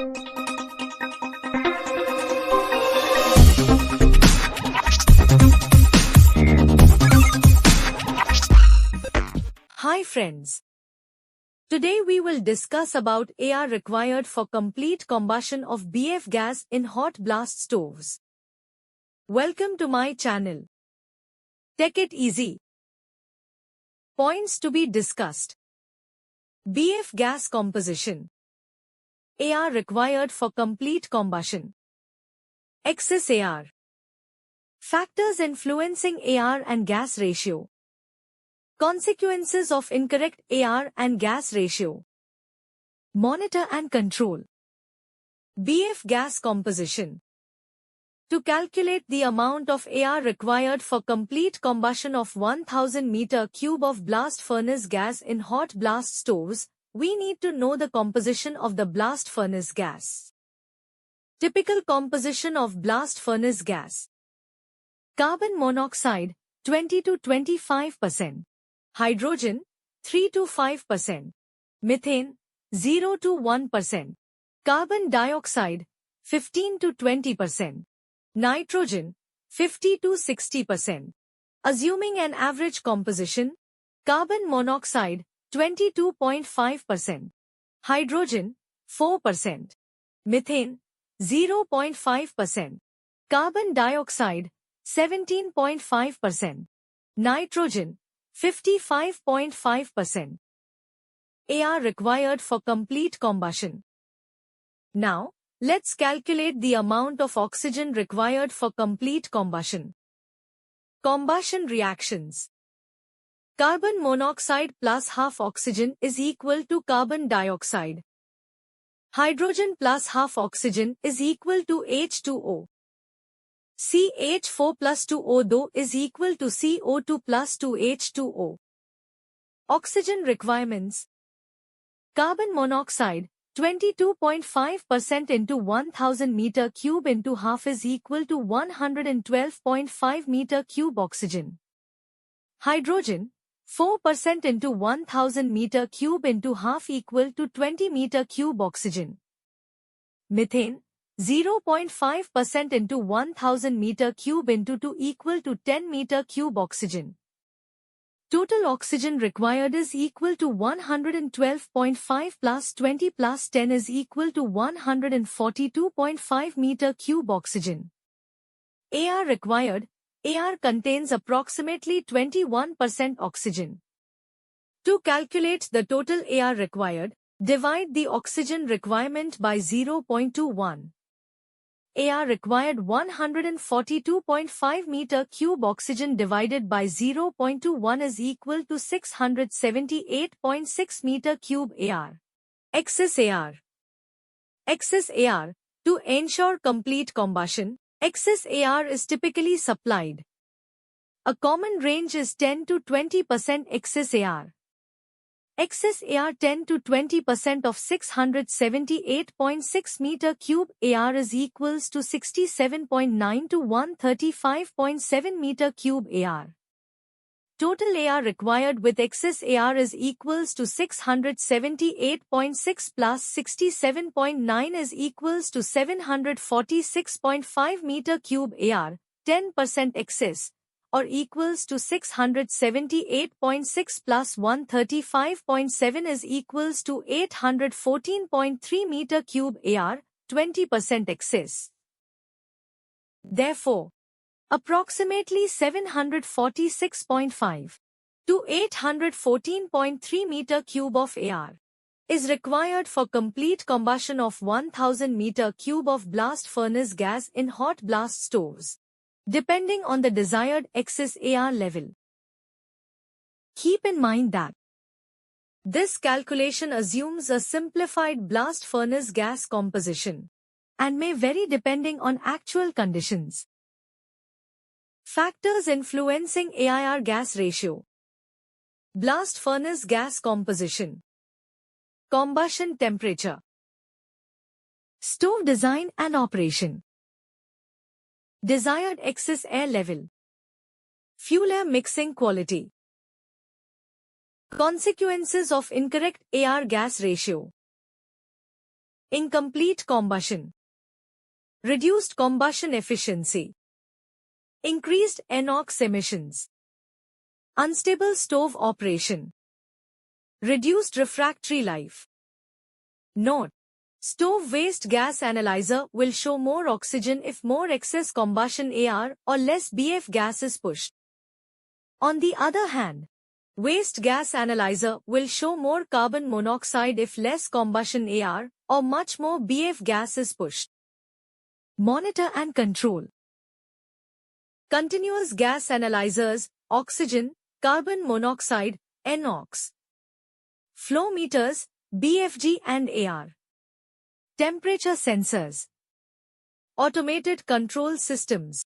Hi friends. Today we will discuss about AR required for complete combustion of BF gas in hot blast stoves. Welcome to my channel. Take it easy. Points to be discussed. BF gas composition. AR required for complete combustion. Excess AR. Factors influencing AR and gas ratio. Consequences of incorrect AR and gas ratio. Monitor and control. BF gas composition. To calculate the amount of AR required for complete combustion of 1000 m³ of blast furnace gas in hot blast stoves, we need to know the composition of the blast furnace gas. Typical composition of blast furnace gas. Carbon monoxide, 20 to 25%. Hydrogen, 3 to 5%. Methane, 0 to 1%. Carbon dioxide, 15 to 20%. Nitrogen, 50 to 60%. Assuming an average composition, carbon monoxide, 22.5%. Hydrogen, 4%. Methane, 0.5%. Carbon dioxide, 17.5%. Nitrogen, 55.5%. AR required for complete combustion. Now, let's calculate the amount of oxygen required for complete combustion. Combustion reactions. Carbon monoxide plus half oxygen is equal to carbon dioxide. Hydrogen plus half oxygen is equal to H2O. CH4 plus 2O though is equal to CO2 plus 2H2O. Oxygen requirements. Carbon monoxide, 22.5% into 1000 m³ into half is equal to 112.5 m³ oxygen. Hydrogen, 4% into 1000 m³ into half equal to 20 m³ oxygen. Methane, 0.5% into 1000 m³ into 2 equal to 10 m³ oxygen. Total oxygen required is equal to 112.5 plus 20 plus 10 is equal to 142.5 m³ oxygen. AR required. AR contains approximately 21% oxygen. To calculate the total AR required, divide the oxygen requirement by 0.21. AR required 142.5 m³ oxygen divided by 0.21 is equal to 678.6 m³ AR. Excess AR. Excess AR. To ensure complete combustion, excess AR is typically supplied. A common range is 10 to 20% excess AR. Excess AR 10 to 20% of 678.6 m³ AR is equals to 67.9 to 135.7 m³ AR. Total AR required with excess AR is equals to 678.6 plus 67.9 is equals to 746.5 m³ AR, 10% excess, or equals to 678.6 plus 135.7 is equals to 814.3 m³ AR, 20% excess. Therefore, approximately 746.5 to 814.3 m³ of AR is required for complete combustion of 1000 m³ of blast furnace gas in hot blast stoves, depending on the desired excess AR level. Keep in mind that this calculation assumes a simplified blast furnace gas composition and may vary depending on actual conditions. Factors influencing AR gas ratio. Blast furnace gas composition. Combustion temperature. Stove design and operation. Desired excess air level. Fuel-air mixing quality. Consequences of incorrect AR gas ratio. Incomplete combustion. Reduced combustion efficiency. Increased NOx emissions. Unstable stove operation. Reduced refractory life. Note: stove waste gas analyzer will show more oxygen if more excess combustion AR or less BF gas is pushed. On the other hand, waste gas analyzer will show more carbon monoxide if less combustion AR or much more BF gas is pushed. Monitor and control. Continuous gas analyzers, oxygen, carbon monoxide, NOx. Flow meters, BFG and AR. Temperature sensors. Automated control systems.